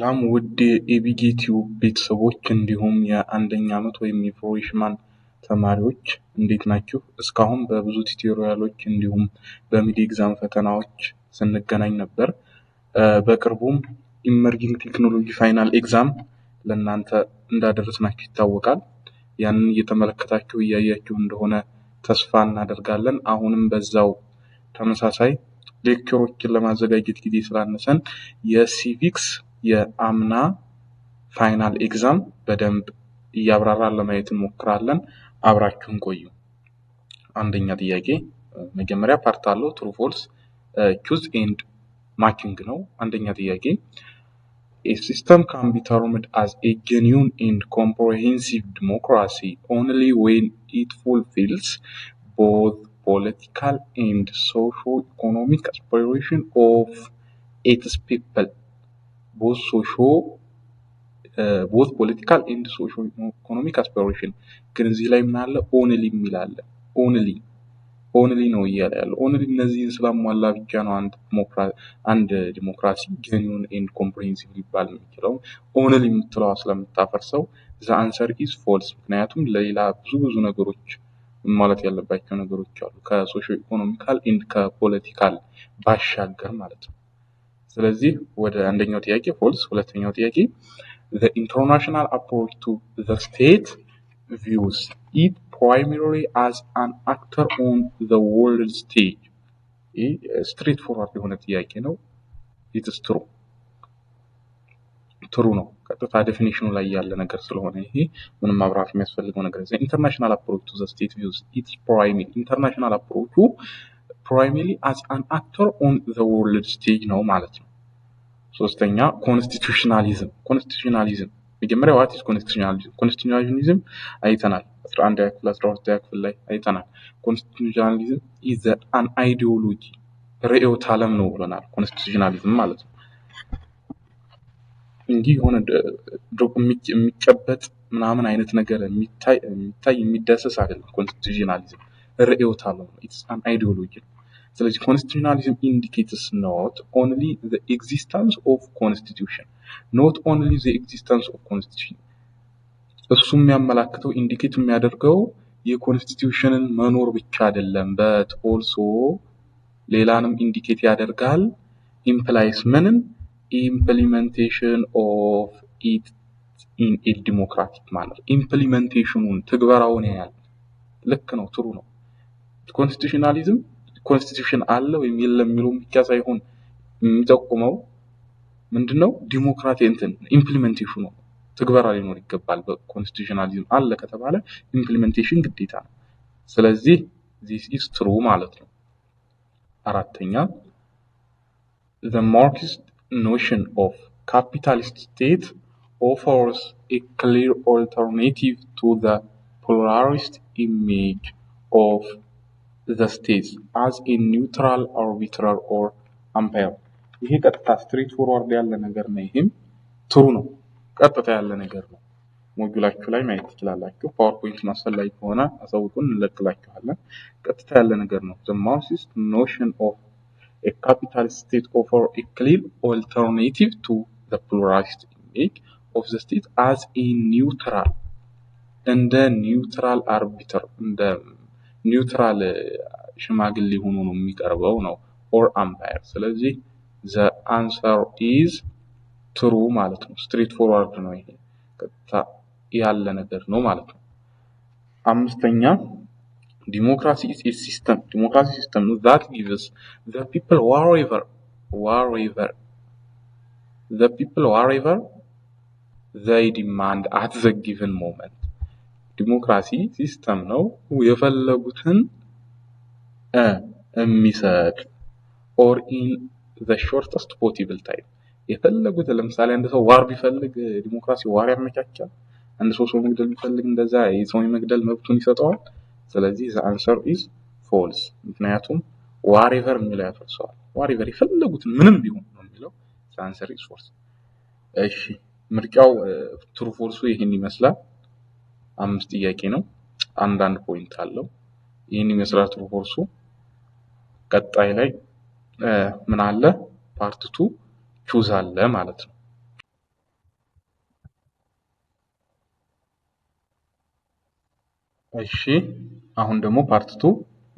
ሰላም ውድ የኤቢጌቲው ቤተሰቦች እንዲሁም የአንደኛ ዓመት ወይም የፍሬሽማን ተማሪዎች እንዴት ናችሁ? እስካሁን በብዙ ቱቶሪያሎች እንዲሁም በሚድ ኤግዛም ፈተናዎች ስንገናኝ ነበር። በቅርቡም ኢመርጂንግ ቴክኖሎጂ ፋይናል ኤግዛም ለእናንተ እንዳደረስናችሁ ይታወቃል። ያንን እየተመለከታችሁ እያያችሁ እንደሆነ ተስፋ እናደርጋለን። አሁንም በዛው ተመሳሳይ ሌክቸሮችን ለማዘጋጀት ጊዜ ስላነሰን የሲቪክስ የአምና ፋይናል ኤግዛም በደንብ እያብራራን ለማየት እንሞክራለን። አብራችሁን ቆዩ። አንደኛ ጥያቄ መጀመሪያ ፓርት አለው ትሩ ፎልስ ቹዝ ኤንድ ማቺንግ ነው። አንደኛ ጥያቄ A system can be termed as a genuine and comprehensive democracy only when it fulfills both political and socio-economic aspiration of its people. both political and socio-economic aspiration. ግን እዚህ ላይ ምን አለ? only የሚል አለ። only ነው እያለ ያለው። only እነዚህን ስላሟላ ብቻ ነው አንድ ዲሞክራሲ genuine and comprehensive ሊባል የሚችለው። only የምትለዋ ስለምታፈርሰው the answer is false። ምክንያቱም ለሌላ ብዙ ነገሮች ማለት ያለባቸው ነገሮች አሉ ከሶሾ ኢኮኖሚካል ኤንድ ከፖለቲካል ባሻገር ማለት ነው። ስለዚህ ወደ አንደኛው ጥያቄ ፎልስ። ሁለተኛው ጥያቄ the international approach to the state views it primarily as an actor on the world stage. straight forward የሆነ ጥያቄ ነው። it is true ነው። ቀጥታ ዴፊኒሽኑ ላይ ያለ ነገር ስለሆነ ይሄ ምንም ማብራራት የሚያስፈልገው ነገር ነው። international approach to the state views its primary international approach primarily as an actor on the world stage ነው ማለት ነው። ሶስተኛ constitutionalism መጀመሪያ what is constitutionalism አይተናል 11 ክፍል 12 ክፍል ላይ አይተናል። constitutionalism is an ideology ርዕዮተ ዓለም ነው ብለናል constitutionalism ማለት ነው እንጂ ሆነ የሚጨበጥ ምናምን አይነት ነገር የሚታይ የሚዳሰስ አይደለም። constitutionalism ርዕዮተ ዓለም ነው። it's an ideology። ስለዚህ constitutionalism indicates not only the existence of constitution እሱም የሚያመላክተው ኢንዲኬት የሚያደርገው የኮንስቲቲዩሽንን መኖር ብቻ አይደለም but also ሌላንም ኢንዲኬት ያደርጋል implies ምንን implementation of it in a democratic manner implementationን ትግበራውን ያያል። ልክ ነው ትሩ ነው። constitutionalism ኮንስቲቲዩሽን አለ ወይም የለም የሚለው ብቻ ሳይሆን የሚጠቁመው ምንድነው ዲሞክራሲ ኢምፕሊሜንቴሽኑ ትግበራ ሊኖር ይገባል። በኮንስቲቱሽናሊዝም አለ ከተባለ ኢምፕሊሜንቴሽን ግዴታ ነው። ስለዚህ this is true ማለት ነው። አራተኛ the Marxist notion of capitalist state offers a clear alternative to the pluralist image of the states as a neutral arbiter or umpire. ይሄ ቀጥታ ስትሬት ፎርዋርድ ያለ ነገር ነው። ይሄም ትሩ ነው። ቀጥታ ያለ ነገር ነው። ሞጁላችሁ ላይ ማየት ትችላላችሁ። ፓወርፖይንት ማስፈላጊ ከሆነ አሳውቁን እንለቅላችኋለን። ቀጥታ ያለ ነገር ነው። the Marxist notion of a capitalist state offers a clear alternative to the pluralist image of the state as a neutral arbiter እንደ ኒውትራል ሽማግሌ ሆኖ ነው የሚቀርበው ነው or umpire። ስለዚህ the answer is true ማለት ነው። straight forward ነው። ይሄ ቀጥታ ያለ ነገር ነው ማለት ነው። አምስተኛ democracy is a system that gives the people wherever they demand at the given moment. ዲሞክራሲ ሲስተም ነው የፈለጉትን የሚሰጥ or in the shortest possible time የፈለጉት። ለምሳሌ አንድ ሰው ዋር ቢፈልግ ዲሞክራሲ ዋር ያመቻቻል። አንድ ሰው መግደል ቢፈልግ እንደዛ የሰው መግደል መብቱን ይሰጠዋል። ስለዚህ the answer is false። ምክንያቱም whatever የሚለው ያፈርሰዋል። whatever የፈለጉትን ምንም ቢሆን ነው የሚለው the answer is false። እሺ ምርጫው true false ይሄን ይመስላል። 5 ጥያቄ ነው። አንዳንድ ፖይንት አለው። ይሄን ይመስላል true false። ቀጣይ ላይ ምን አለ ፓርት 2 ቹዝ አለ ማለት ነው። እሺ አሁን ደግሞ ፓርት 2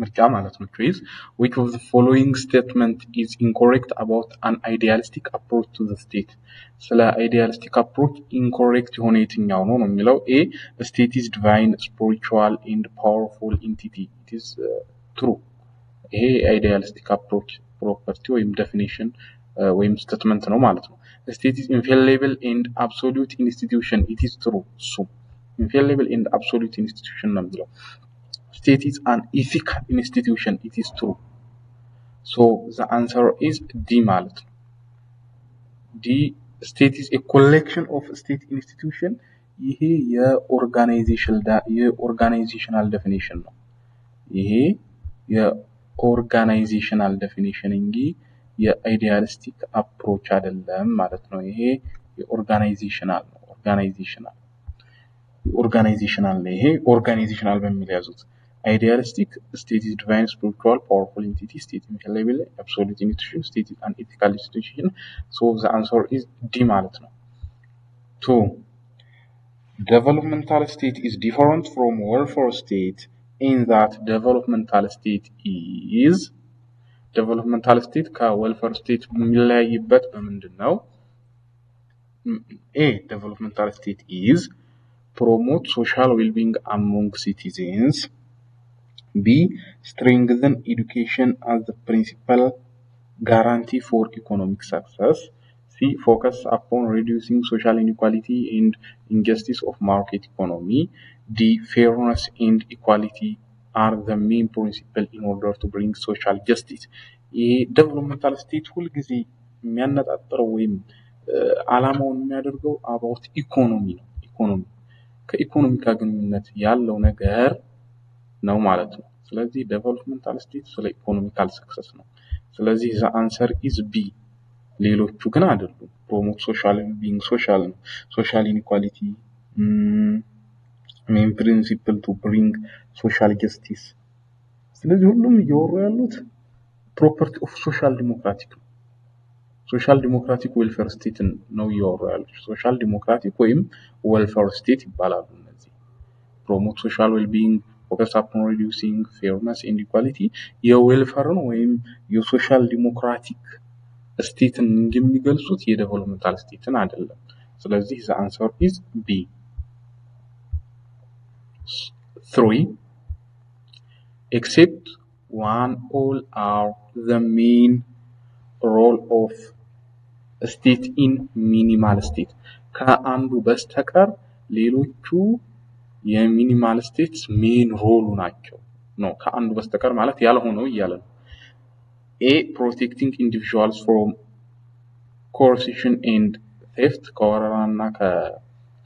ምርጫ ማለት ነው choice which of the following statement is incorrect about an idealistic approach to the state ስለ idealistic approach incorrect የሆነ የትኛው ነው ነው የሚለው a state is divine spiritual and powerful entity it is true ይሄ idealistic approach property ወይም definition ወይም statement ነው ማለት ነው state is infallible and absolute institution it is true so infallible and absolute institution ነው የሚለው state is an ethical institution it is true so the answer is D ማለት ነው D state is a collection of state institution ይሄ የኦርጋናይዜሽናል definition ነው ይሄ የኦርጋናይዜሽናል definition እንጂ የአይዲያሊስቲክ አፕሮች አይደለም ማለት ነው ይሄ የኦርጋናይዜሽናል ነው ኦርጋናይዜሽናል ነው ይሄ ኦርጋናይዜሽናል በሚል ያዙት idealistic state is divine spiritual powerful entity state infallible absolute institution state is an ethical institution so the answer is D ማለት ነው 2 developmental state is different from welfare state in that developmental state ከwelfare state የሚለያይበት በምንድነው A developmental state is promote social well-being among citizens B strengthen education as the principal guarantee for economic success C focus upon reducing social inequality and injustice of market economy D fairness and equality are the main principle in order to bring social justice developmental state ሁሉ ጊዜ የሚያነጣጥረው ወይም ዓላማውን የሚያደርገው about economy ነው ከኢኮኖሚ ጋር ግንኙነት ያለው ነገር ነው ማለት ነው ስለዚህ developmental state ስለ ኢኮኖሚካል ሰክሰስ ነው ስለዚህ the answer is B ሌሎቹ ግን አይደሉም promote social being social inequality main principle to bring social justice ስለዚህ ሁሉም እየወሩ ያሉት property of social democratic welfare state ነው እየወሩ ያሉት social democratic ወይም welfare state ይባላሉ እነዚህ promote social well-being focus upon reducing fairness and equality የwelfare ወይም የሶሻል ዲሞክራቲክ ስቴትን እንደሚገልጹት የዴቨሎፕመንታል ስቴትን አይደለም ስለዚህ the answer is B 3 except one all are the main role of state in minimal state ከአንዱ በስተቀር ሌሎቹ የሚኒማል ስቴትስ ሜን ሮሉ ናቸው ነው ከአንዱ በስተቀር ማለት ያልሆነው ይያለ ነው A protecting individuals from coercion and theft ከወረራና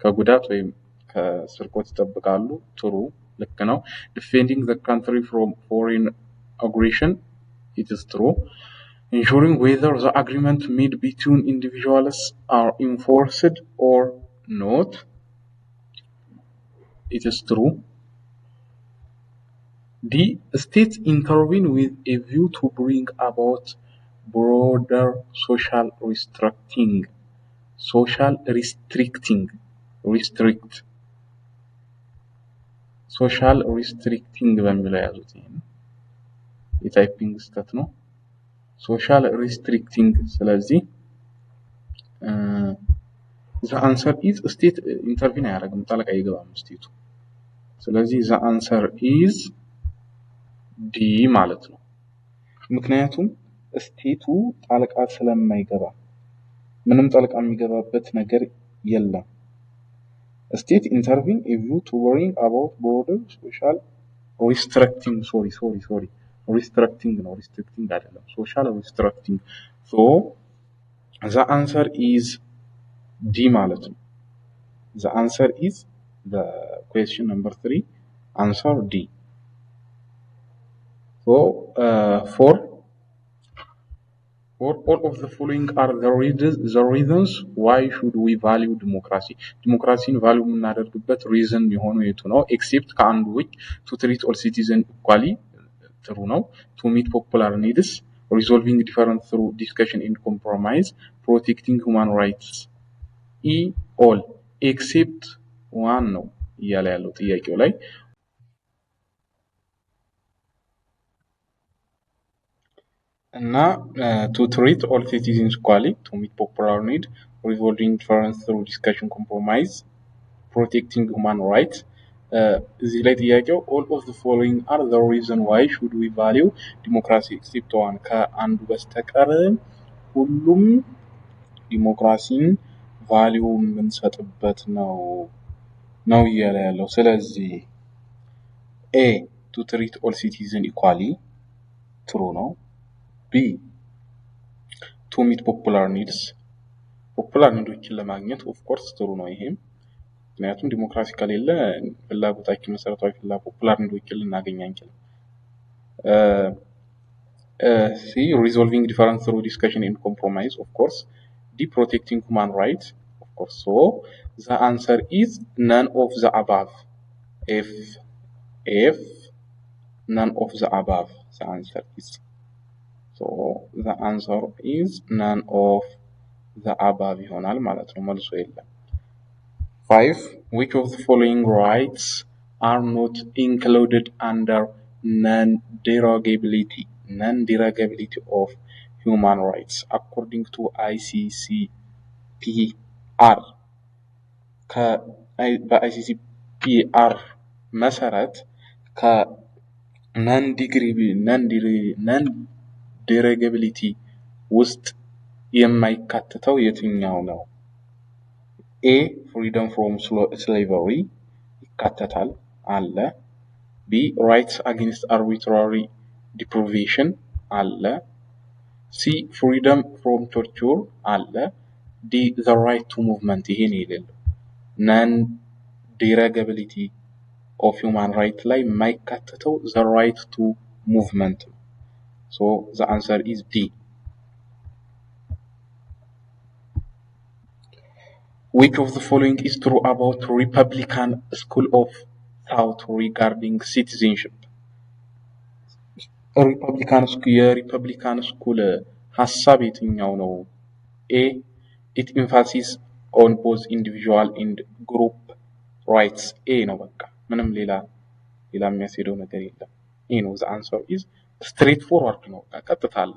ከጉዳት ወይም ከስርቆት ይጠብቃሉ ጥሩ ልክ ነው defending the country from foreign aggression it is true ensuring whether the agreement made between individuals are enforced or not it is true The states intervene with a view to bring about broader social restricting በሚለው ያዙት የታይፒንግ ስህተት ነው social restricting ስለዚህ the answer is state intervene አያደርግም ጣልቃ አይገባም ስቴቱ ስለዚህ the answer is D ማለት ነው ምክንያቱም ስቴቱ ጣልቃ ስለማይገባ ምንም ጣልቃ የሚገባበት ነገር የለም state intervene a view to bring about broader social restricting restricting አይደለም social restricting so the answer is D ማለት ነው the answer is the question number 3 answer D so for all of the following are the reasons why should we value democracy democracy value የምናደርግበት reason የሆነው የቱ ነው except ከአንዱ which to treat all citizens equally true ነው to meet popular needs resolving difference through discussion and compromise protecting human rights all except one ነው እያለ ያለው ጥያቄው ላይ እና to treat all citizens equally, to meet popular need, resolving difference through discussion, compromise, protecting human rights. እዚህ ላይ ጥያቄው all of the following are the reason why should we value democracy except one ከአንዱ በስተቀር ሁሉም ዲሞክራሲን ቫልዩ የምንሰጥበት ነው እያለ ያለው። ስለዚህ A to treat all citizens equally true ነው። B to meet popular needs ፖፑላር ኒዶችን ለማግኘት ኦፍ ኮርስ ጥሩ ነው ይሄም ምክንያቱም ዲሞክራሲ ከሌለ ፍላጎታችን መሰረታዊ ፖፑላር ኒዶችን ልናገኝ አንችልም። C resolving difference through discussion and compromise of course. D protecting human rights of course. So the answer is none of the above. If none of the above the answer is. So the answer is none of the above ይሆናል ማለት ነው መልሶ የለም። 5 which of the following rights are not included under non-derogability of human rights according to ICCPR በICCPR መሰረት non-derogability ውስጥ የማይካተተው የትኛው ነው? A freedom from slavery ይካተታል አለ። B rights against arbitrary deprivation አለ። C freedom from torture አለ። D the right to movement ይሄን የሌለው non-derogability of human right ላይ የማይካተተው the right to movement ነው። So the answer is D. Which of the following is true about Republican school of thought regarding citizenship? የሪፐብሊካን ስኩል ሐሳብ የትኛው ነው? A it emphasis on both individual and group rights. A ነው በቃ ምንም ሌላ የሚያስሄደው ነገር የለም። A ነው the answer is straight forward ነው ቀጥታ አለ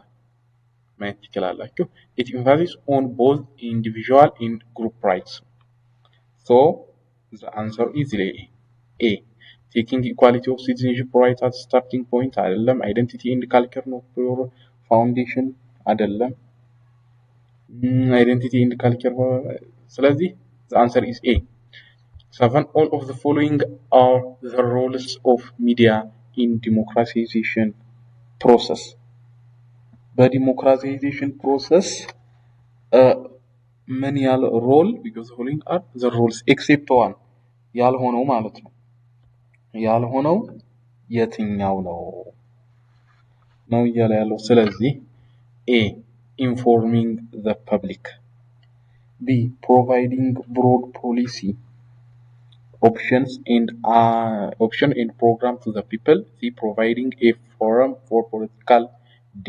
ማየት ትችላላችሁ። it emphasis on both individual and group rights. So the answer is A. Taking equality of citizenship rights as starting point አይደለም። identity and culture ነው your foundation አይደለም። identity and culture ስለዚህ the answer is A. 7 all of the following are the roles of media in democratization process. በዲሞክራታይዜሽን ፕሮሰስ ምን ያህል ሮል because the following are the roles except one ያልሆነው ማለት ነው። ያልሆነው የትኛው ነው እያለ ያለው። ስለዚህ A informing the public, B providing broad policy option and program to the people, C providing a forum for political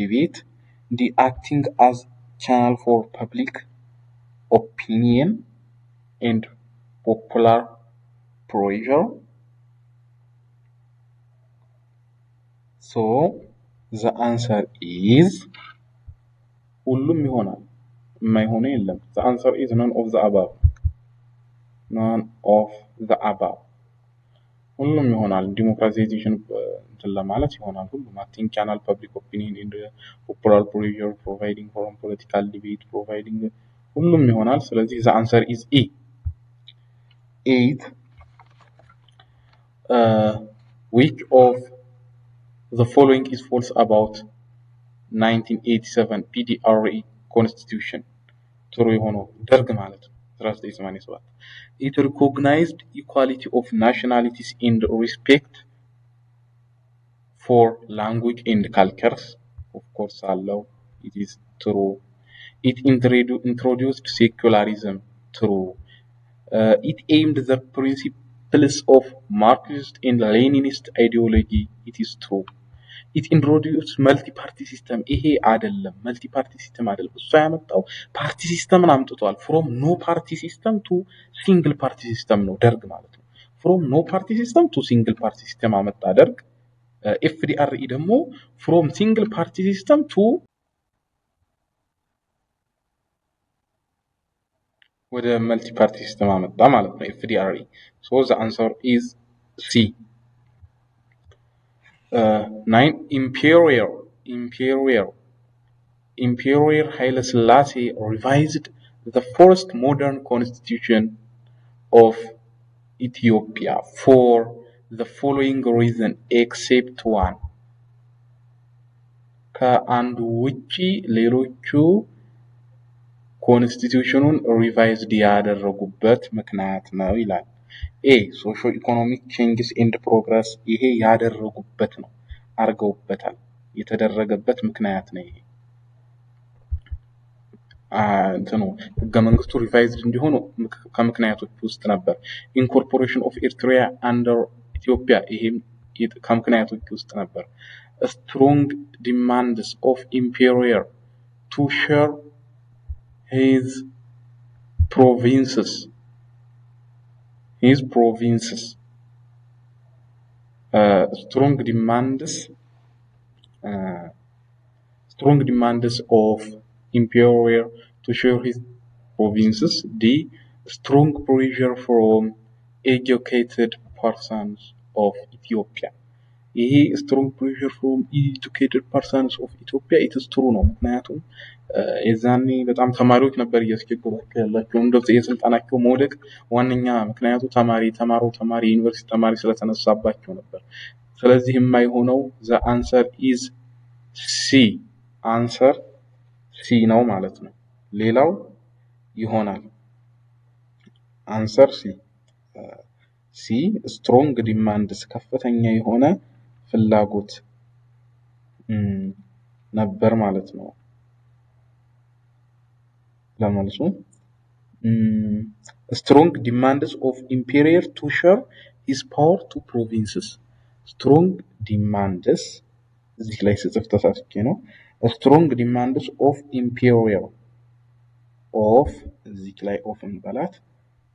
debate, D acting as channel for public opinion and popular pressure. So the answer is ሁሉም ይሆናል የማይሆነ የለም። the answer is none of the above. ሁሉም ይሆናል ዲሞክራታይዜሽን ለማለት ይሆናል ሁሉም acting channel public opinion and popular pressure, providing forum political debate, providing ሁሉም ይሆናል። ስለዚህ the answer is E. 8 which of the following is false about 1987 PDRE constitution? ጥሩ የሆነው ደርግ ማለት ነው 1987 it recognized equality of nationalities and respect for language and cultures. Of course allow it is true. It introduced secularism. True. It aimed the principles of Marxist and Leninist ideology. It is true. It introduced multi-party system. ይሄ አይደለም multi-party system አይደለም እሱ ያመጣው ፓርቲ ሲስተምን አምጥቷል from no party system to single party system ነው ደርግ ማለት ነው from no party system to single party system አመጣ ደርግ FDRE ደግሞ from single party system to ወደ መልቲ ፓርቲ ሲስተም አመጣ ማለት ነው FDRE so the answer is C 9 Imperial Haile Selassie revised the first modern constitution of Ethiopia for the following reason except one ከአንዱ ውጪ ሌሎቹ ኮንስቲቲዩሽኑን ሪቫይዝድ ያደረጉበት ምክንያት ነው ይላል ኤ ሶሾ ኢኮኖሚክ ቼንጅስ ኤንድ ፕሮግረስ ይሄ ያደረጉበት ነው አርገውበታል የተደረገበት ምክንያት ነው ይሄ እንትኑ ህገ መንግስቱ ሪቫይዝድ እንዲሆኑ ከምክንያቶች ውስጥ ነበር ኢንኮርፖሬሽን ኦፍ ኤርትራ አንደር ኢትዮጵያ ይሄም ከምክንያቶች ውስጥ ነበር strong demands of imperial to share his provinces strong demands of imperial to share his provinces the strong pressure from educated persons of Ethiopia ይሄ strong pressure from educated persons of Ethiopia it is true ነው ምክንያቱም የዛኔ በጣም ተማሪዎች ነበር እያስቸገሯቸው ያላቸው እንደው የስልጣናቸው መውደቅ ዋነኛ ምክንያቱ ተማሪ ዩኒቨርሲቲ ተማሪ ስለተነሳባቸው ነበር ስለዚህ የማይሆነው the answer is C ነው ማለት ነው ሌላው ይሆናል answer C strong demands ከፍተኛ የሆነ ፍላጎት ነበር ማለት ነው ለማለሱ strong demands of imperial to share his power to provinces strong demands እዚህ ላይ ጽፍ ተሳስቼ ነው strong demands of imperial እዚህ ላይ of እንበላት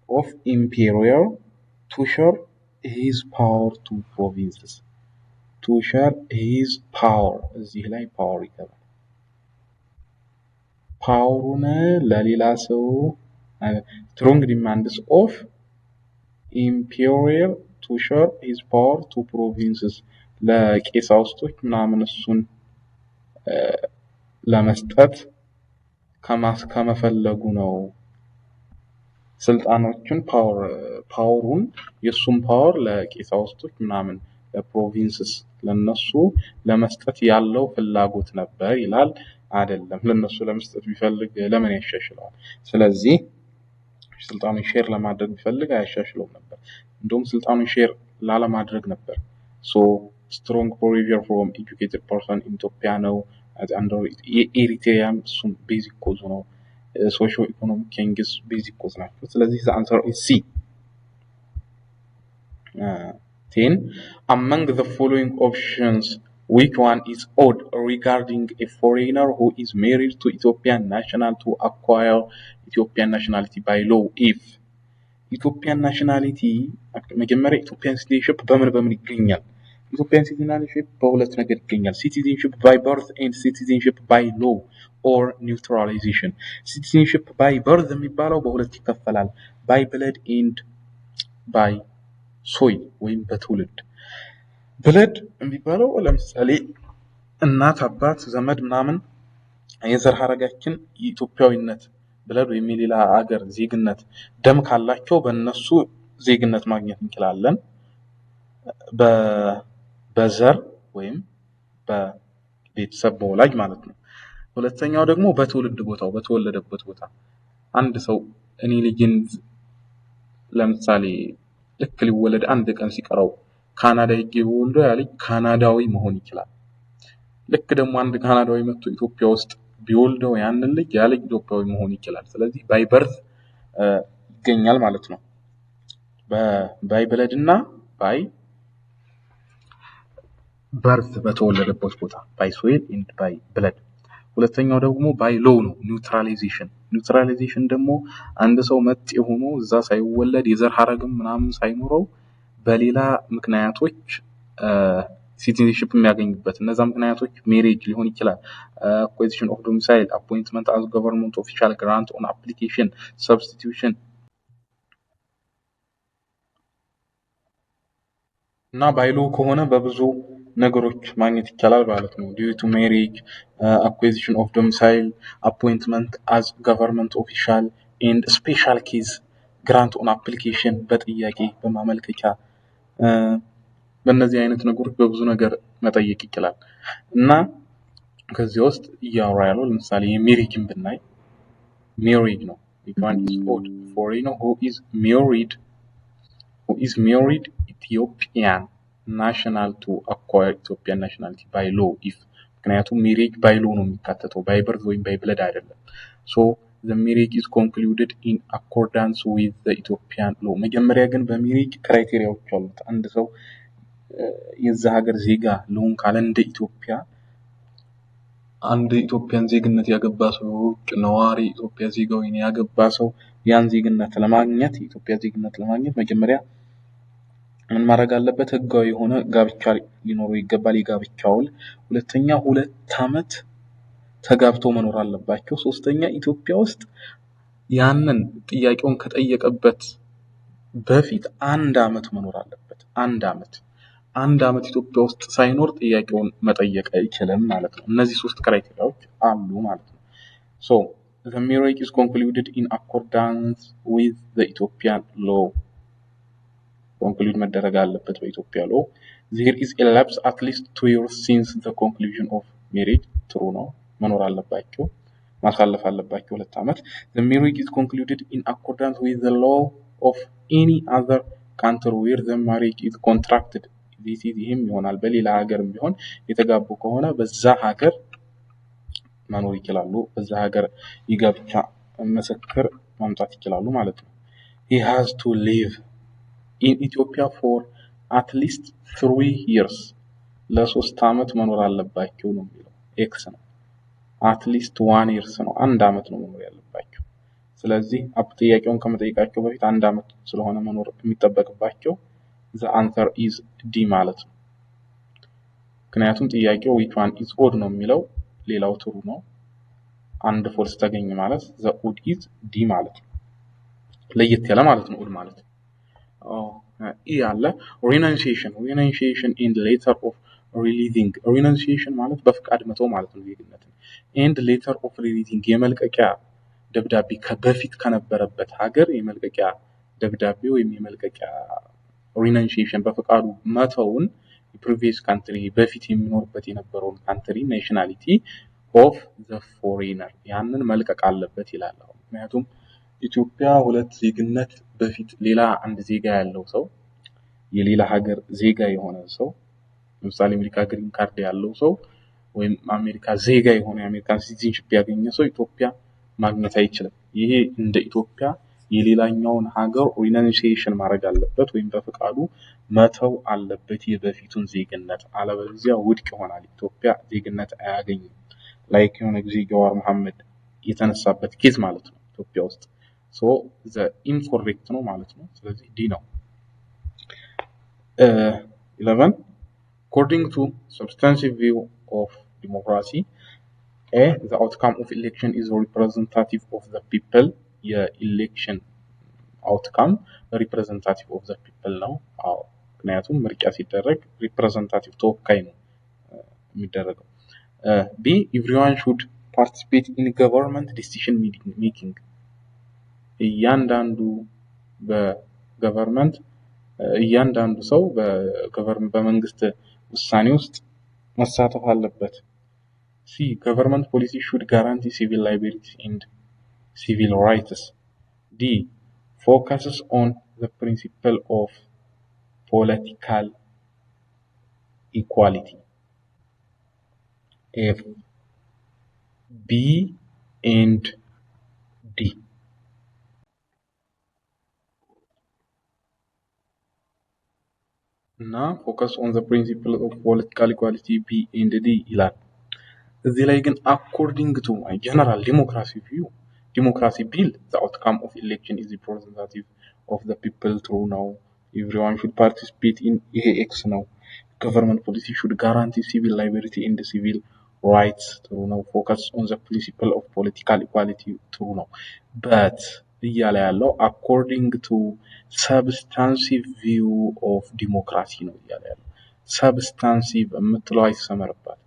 of imperial to share his power to provinces to share his power እዚህ ላይ power ይገባል ፓወሩን ለሌላ ሰው strong demands of imperial to share his power to provinces ለቄሳውስቶች ምናምን እሱን ለመስጠት ከመፈለጉ ነው ስልጣኖችን ፓወሩን የሱም ፓወር ለቄሳውስቶች ምናምን ለፕሮቪንስስ ለነሱ ለመስጠት ያለው ፍላጎት ነበር ይላል አይደለም ለነሱ ለመስጠት ቢፈልግ ለምን ያሻሽላል ስለዚህ ስልጣኑን ሼር ለማድረግ ቢፈልግ አያሻሽለው ነበር እንደውም ስልጣኑን ሼር ላለማድረግ ነበር so strong pressure from educated person in Ethiopia ነው under Eritrea some basic cause ነው socio economic changes basic cause ናቸው ስለዚህ the answer is C 10 among the following options which one is odd regarding a foreigner who is married to Ethiopian national to acquire Ethiopian nationality by law if Ethiopian nationality መጀመሪያ Ethiopian citizenship በምን ይገኛል Ethiopian citizenship በሁለት ነገር ይገኛል citizenship by birth and citizenship by law or neutralization citizenship by birth የሚባለው በሁለት ይከፈላል by blood and by soil ወይም በትውልድ blood የሚባለው ለምሳሌ እናት አባት ዘመድ ምናምን የዘር ሐረጋችን ኢትዮጵያዊነት blood ወይም ሌላ ሀገር ዜግነት ደም ካላቸው በእነሱ ዜግነት ማግኘት እንችላለን በዘር ወይም በቤተሰብ በወላጅ ማለት ነው ሁለተኛው ደግሞ በትውልድ ቦታው በተወለደበት ቦታ አንድ ሰው እኔ ልጅን ለምሳሌ ልክ ሊወለድ አንድ ቀን ሲቀረው ካናዳ ይገወልዶ ያለኝ ካናዳዊ መሆን ይችላል ልክ ደግሞ አንድ ካናዳዊ መጥቶ ኢትዮጵያ ውስጥ ቢወልደው ያንን ልጅ ያለ ኢትዮጵያዊ መሆን ይችላል ስለዚህ ባይ በርዝ ይገኛል ማለት ነው ባይ ብለድና ባይ በርዝ በተወለደበት ቦታ ባይ ሶይል ኤንድ ባይ ብለድ ሁለተኛው ደግሞ ባይ ሎው ነው ኒውትራላይዜሽን ደግሞ አንድ ሰው መጥ የሆኑ እዛ ሳይወለድ የዘር ሐረግም ምናምን ሳይኖረው በሌላ ምክንያቶች ሲቲዝንሺፕ የሚያገኙበት እነዛ ምክንያቶች ሜሬጅ ሊሆን ይችላል፣ አኩዚሽን ኦፍ ዶሚሳይል፣ አፖይንትመንት አዝ ገቨርንመንት ኦፊሻል፣ ግራንት ኦን አፕሊኬሽን፣ ሰብስቲቱሽን እና ባይሎ ከሆነ በብዙ ነገሮች ማግኘት ይቻላል ማለት ነው። ዲዩ ቱ ሜሪጅ፣ አኩዚሽን ኦፍ ዶሚሳይል፣ አፖይንትመንት አዝ ገቨርንመንት ኦፊሻል ኤንድ ስፔሻል ኬዝ ግራንት ኦን አፕሊኬሽን በጥያቄ በማመልከቻ በእነዚህ አይነት ነገሮች በብዙ ነገር መጠየቅ ይችላል እና ከዚህ ውስጥ እያወራ ያለው ለምሳሌ የሜሪጅን ብናይ ሜሪድ ነው። one is odd foreigner who is married Ethiopian national to acquire Ethiopian nationality by law if ምክንያቱም ሜሪጅ ባይ ሎ ነው የሚካተተው ባይ በርዝ ወይም ባይ ብለድ አይደለም። so the marriage is concluded in accordance with the Ethiopian law መጀመሪያ ግን በሜሪጅ ክራይቴሪያዎች አሉት። አንድ ሰው የዛ ሀገር ዜጋ ለሆን ካለ እንደ ኢትዮጵያ አንድ ኢትዮጵያን ዜግነት ያገባ ሰው ውጭ ነዋሪ ኢትዮጵያ ዜጋው ያገባ ሰው ያን ዜግነት ለማግኘት ኢትዮጵያ ዜግነት ለማግኘት መጀመሪያ ምን ማድረግ አለበት? ህጋዊ የሆነ ጋብቻ ሊኖረው ይገባል። የጋብቻው ሁለተኛ 2 አመት ተጋብተው መኖር አለባቸው። ሶስተኛ ኢትዮጵያ ውስጥ ያንን ጥያቄውን ከጠየቀበት በፊት 1 አመት መኖር አለበት። 1 አመት ኢትዮጵያ ውስጥ ሳይኖር ጥያቄውን መጠየቅ አይችልም ማለት ነው። እነዚህ 3 ክራይቴሪያዎች አሉ ማለት ነው። so the marriage is concluded in accordance with the Ethiopian law conclude መደረግ አለበት በኢትዮጵያ law there is a lapse at least 2 years since the conclusion of marriage true ነው መኖር አለባቸው ማሳለፍ አለባቸው 2 አመት the marriage is concluded in accordance with the law of any other country where the marriage is contracted this is ይሄም ይሆናል በሌላ ሀገርም ቢሆን የተጋቡ ከሆነ በዛ ሀገር መኖር ይችላሉ በዛ ሀገር ይጋብቻ መሰከር ማምጣት ይችላሉ ማለት ነው he has to live in Ethiopia for at least 3 years ለ3 አመት መኖር አለባቸው ነው የሚለው ኤክስ ነው at least 1 years ነው 1 አመት ነው መኖር ያለባቸው ስለዚህ ጥያቄውን ከመጠየቃቸው በፊት 1 አመት ስለሆነ መኖር የሚጠበቅባቸው the answer is D ማለት ነው ምክንያቱም ጥያቄው which one is odd ነው የሚለው ሌላው true ነው አንድ ፎልስ ተገኘ ማለት the odd is D ማለት ነው ለየት ያለ ማለት ነው odd ማለት ያለ renunciation in the letter of releasing renunciation ማለት በፍቃድ መተው ማለት ነው ዜግነት and letter of releasing የመልቀቂያ ደብዳቤ ከበፊት ከነበረበት ሀገር የመልቀቂያ ደብዳቤ ወይም የመልቀቂያ renunciation በፍቃዱ መተውን previous country በፊት የሚኖርበት የነበረውን country nationality of the foreigner ያንን መልቀቅ አለበት ይላል ምክንያቱም ኢትዮጵያ 2 ዜግነት በፊት ሌላ አንድ ዜጋ ያለው ሰው የሌላ ሀገር ዜጋ የሆነ ሰው ለምሳሌ አሜሪካ ግሪን ካርድ ያለው ሰው ወይም አሜሪካ ዜጋ የሆነ የአሜሪካን ሲቲዝንሺፕ ያገኘ ሰው ኢትዮጵያ ማግኘት አይችልም ይሄ እንደ ኢትዮጵያ የሌላኛውን ሀገር ሪናንሲዬሽን ማድረግ አለበት ወይም በፍቃዱ መተው አለበት የበፊቱን ዜግነት አለበለዚያ ውድቅ ይሆናል ኢትዮጵያ ዜግነት አያገኝም ላይክ የሆነ ጊዜ ጀዋር መሐመድ የተነሳበት ኬዝ ማለት ነው ኢትዮጵያ ውስጥ so the incorrect ነው ማለት ነው ስለዚህ ዲ ነው 11 according to substantive view of democracy the outcome of election is representative of the people election outcome representative of the people ነው ምክንያቱም ምርጫ ሲደረግ representative ተወካይ ነው የሚደረገው B everyone should participate in government decision making እያንዳንዱ በገቨርንመንት እያንዳንዱ ሰው በገቨርንመንት በመንግስት ውሳኔ ውስጥ መሳተፍ አለበት C government policy should guarantee civil liberties and civil rights D focuses on the principle of political equality F B and D now focus on the principle of political equality B and D ይላል እዚህ ላይ ግን according to my general democracy view democracy bill the outcome of election is representative of the people true now everyone should participate in ይሄ X ነው government policy should guarantee civil liberty and civil rights true ነው focus on the principle of political equality true ነው but እያለ ያለው according to substantive view of democracy ነው እያለ ያለው substantive የምትለው አይሰመርባት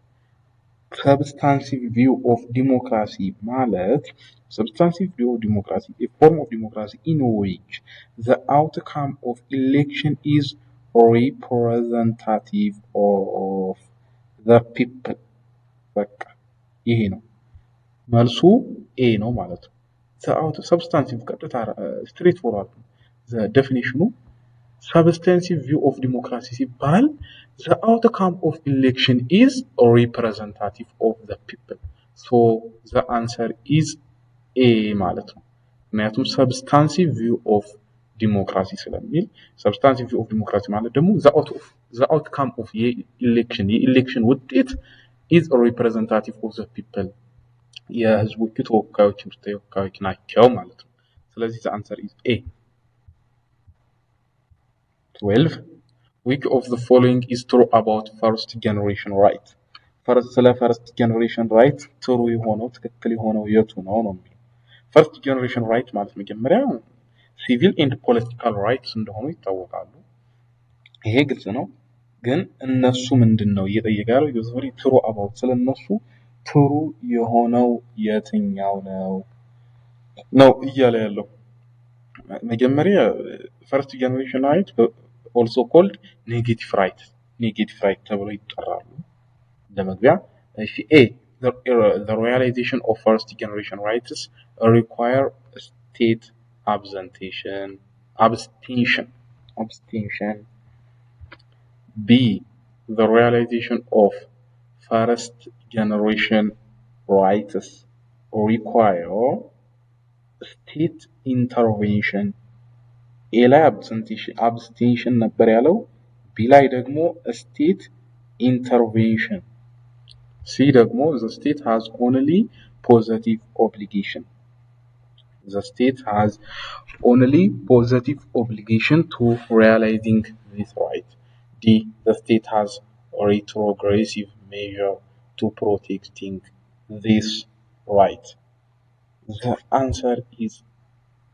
substantive view of democracy ማለት substantive view of democracy a form of democracy in which the outcome of election is representative of the people በቃ ይሄ ነው መልሱ ኤ ነው ማለት ነው substantive ቀጥታ straight forward the definition substantive view of democracy ሲባል the outcome of election is representative of the people so the answer is A ማለት ነው ምክንያቱም substantive view of democracy ስለሚል substantive view of democracy ማለት ደግሞ the outcome of election ውጤት is representative of the people የህዝቦቹ ተወካዮች ናቸው ማለት ነው ስለዚህ the answer is A 12 which of the following is true about first generation right first generation right true የሆነው ትክክል የሆነው የቱ ነው ነው first generation right ማለት መጀመሪያ civil and political rights እንደሆኑ ይታወቃሉ ይሄ ግልጽ ነው ግን እነሱ ምንድነው እየጠየቀው usually true about ስለነሱ true የሆነው የትኛው ነው እያለ ያለው መጀመሪያ first generation right also called negative right ተብሎ ይጠራሉ ለመግቢያ እሺ A the realization of first generation rights require state abstention B the realization of first generation rights require state intervention A ላይ abstention ነበር ያለው B ላይ ደግሞ state intervention C ደግሞ the state has only positive obligation to realizing this right D the state has retrogressive measure to protecting this right the answer is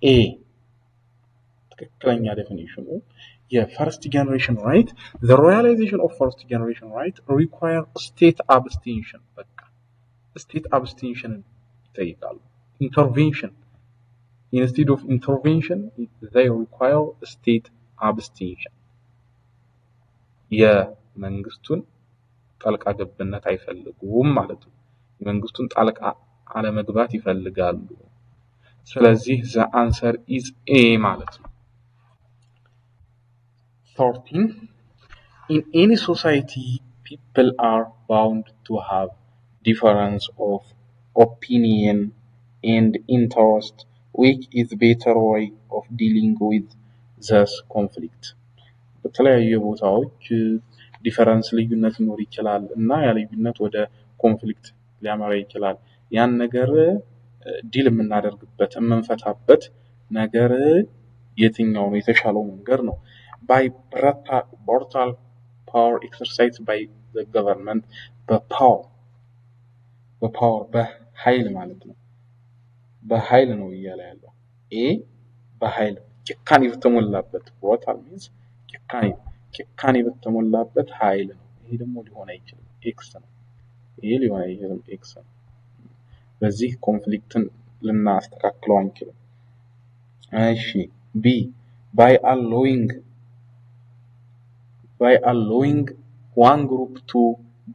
A ትክክለኛ definition first generation right the realization of first generation right require state abstention በቃ state abstention ይጠይቃሉ intervention instead of intervention they require state abstention የመንግስቱን ጣልቃ ገብነት አይፈልጉም ማለት ነው የመንግስቱን ጣልቃ አለመግባት ይፈልጋሉ ስለዚህ the answer is A ማለት ነው 13 in any society people are bound to have difference of opinion and interest which is better way of dealing with this conflict በተለያዩ ቦታዎች ዲፈረንስ ልዩነት ኖር ይችላል እና ያ ልዩነት ወደ ኮንፍሊክት ሊያመራ ይችላል ያን ነገር ዲል የምናደርግበት የምንፈታበት ነገር የትኛው ነው የተሻለው መንገድ ነው by brutal power exercised by the government በኃይል ማለት ነው በኃይል ነው እያለ ያለው A በኃይል ጭካኔ በተሞላበት brutal means ጭካኔ በተሞላበት ኃይል ነው ይሄ ደግሞ ሊሆን አይችልም X ነው ይሄ ሊሆን አይችልም X ነው በዚህ ኮንፍሊክትን ልናስተካክለው አንችልም እሺ B by allowing one group to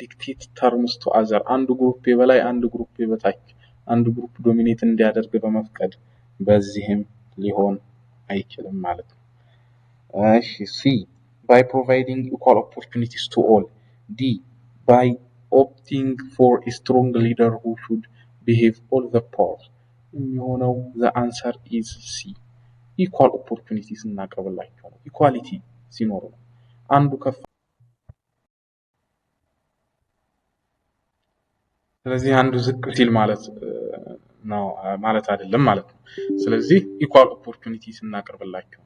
dictate terms to other አንዱ ግሩፕ የበላይ አንዱ ግሩፕ የበታች አንዱ ግሩፕ ዶሚኔት እንዲያደርግ በመፍቀድ በዚህም ሊሆን አይችልም ማለት ነው እሺ C by providing equal opportunities to all D by opting for a strong leader who should behave all the power የሚሆነው the answer is C equal opportunities እናቀርብላቸው ነው equality ሲኖር ነው አንዱ ከፍ ስለዚህ አንዱ ዝቅ ሲል ማለት ነው ማለት አይደለም ማለት ነው ስለዚህ equal opportunities እናቀርብላቸው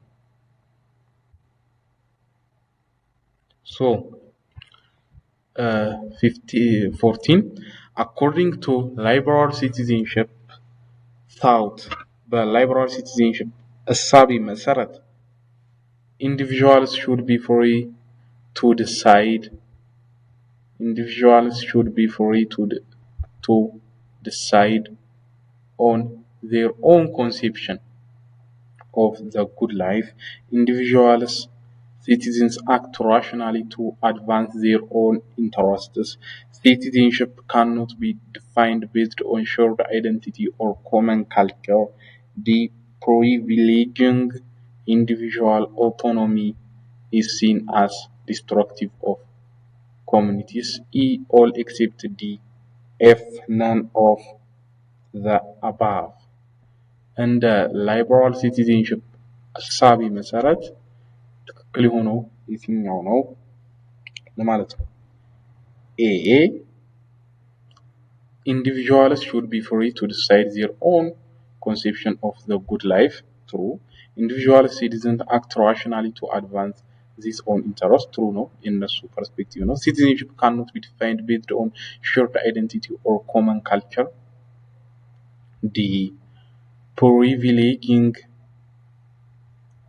so 14 according to liberal citizenship thought በliberal citizenship እሳቤ መሰረት individuals should be free to decide to decide on their own conception of the good life. Individuals, citizens act rationally to advance their own interests. Citizenship cannot be defined based on shared identity or common culture. Deprivileging individual autonomy is seen as destructive of communities. E. All except D. F. None of the above. እንደ ላይበራል ሲቲዝንሺፕ እሳቤ መሰረት ትክክል የሆነው የትኛው ነው ለማለት ነው? ኤ individuals should be free to decide their own conception of the good life. True. Individual citizens act rationally to advance this own interest. True ነው የነሱ ፐርስፔክቲቭ ነው። Citizenship cannot be defined based on shared identity or common culture. D. Privileging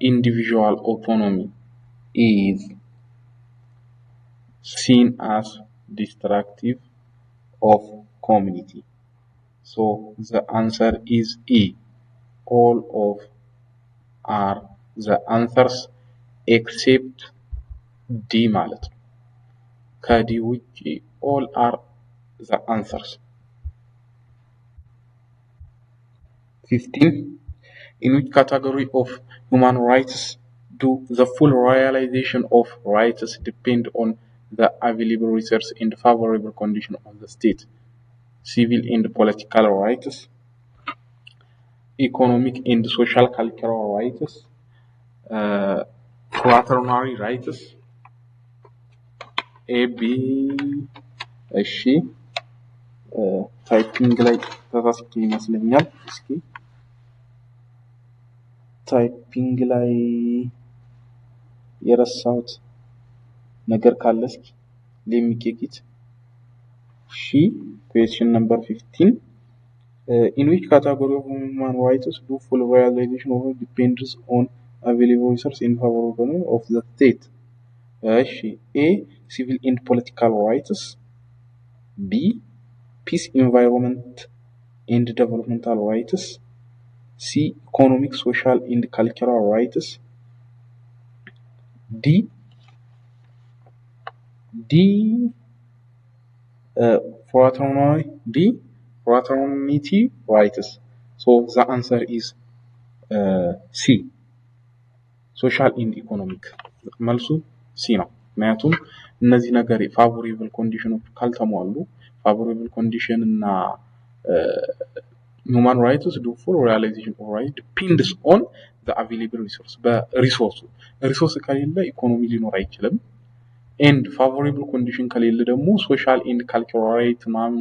individual autonomy is seen as destructive of community. So the answer is E. All of are the answers except D ማለት ነው። ከዲ ውጪ all are the answers. 15. In which category of human rights do the full realization of rights depend on the available resources and favorable condition of the state? Civil and political rights, economic and social cultural rights, fraternal rights. A B እሺ ታይፒንግ ላይ ተሳስቼ ይመስለኛል። እስኪ ታይፒንግ ላይ የረሳሁት ነገር ካለ እስኪ ለሚኬኪት እሺ question number 15 in which category of human rights do full realization of depends on available resources in favor of the state? እሺ A. Civil and political rights, B. Peace, environment and developmental rights, C. Economic, social and cultural rights, D. Fraternity rights. So the answer is C. Social and economic. መልሱ C ነው። ምክንያቱም እነዚህ ነገር ፋቮሬብል ኮንዲሽኖች ካልተሟሉ ፋቮሬብል ኮንዲሽን እና human rights do full realization of rights depends on the available resource. በሪሶርስ ከሌለ ኢኮኖሚ ሊኖር አይችልም። and favorable condition ከሌለ ደግሞ social and cultural rights ምናምን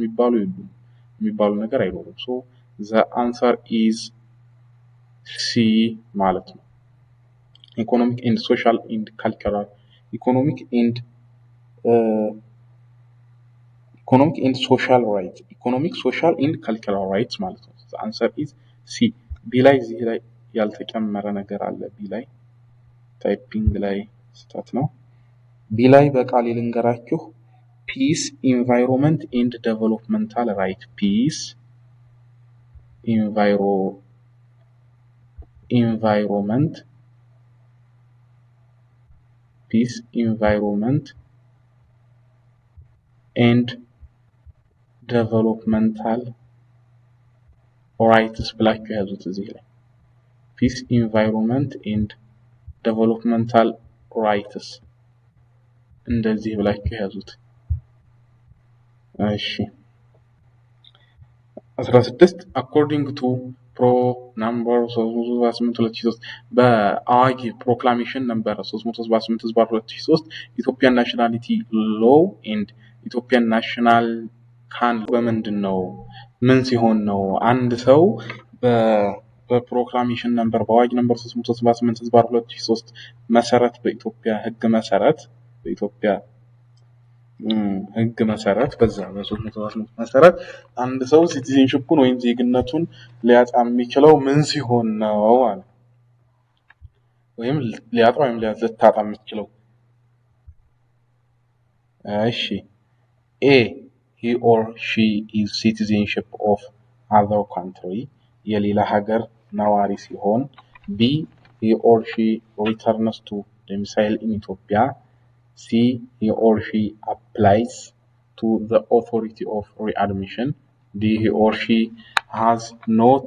የሚባሉ ነገር አይኖርም። so the answer is C ማለት ነው። economic and social and cultural economic and social rights economic social and cultural rights ማለት ነው። the answer is C. B ላይ እዚህ ላይ ያልተጨመረ ነገር አለ። B ላይ ታይፒንግ ላይ ስህተት ነው። B ላይ በቃል ልንገራችሁ peace, environment and developmental right. peace, environment and developmental rights ብላችሁ ያዙት እዚህ ላይ peace, environment and developmental rights እንደዚህ ብላችሁ ያዙት። እሺ 16 according to pro number 378/2003 በአዋጅ ፕሮክላሜሽን ነምበር 378/2003 ኢትዮጵያን ናሽናሊቲ ሎው ኤንድ ኢትዮጵያን ናሽናል ካን በምንድነው ምን ሲሆን ነው አንድ ሰው በፕሮክላሜሽን ነምበር በአዋጅ ነምበር 378/2003 መሰረት በኢትዮጵያ ህግ መሰረት በኢትዮጵያ ህግ መሰረት በዛ በ378 መሰረት አንድ ሰው ሲቲዝንሺፑን ወይም ዜግነቱን ሊያጣ የሚችለው ምን ሲሆን ነው አለ ወይም ሊያጣ ወይም ልታጣ የምትችለው እሺ A he or she is citizenship of other country የሌላ ሀገር ነዋሪ ሲሆን B he or she returns to domicile in Ethiopia C he or she applies to the authority of readmission D he or she has not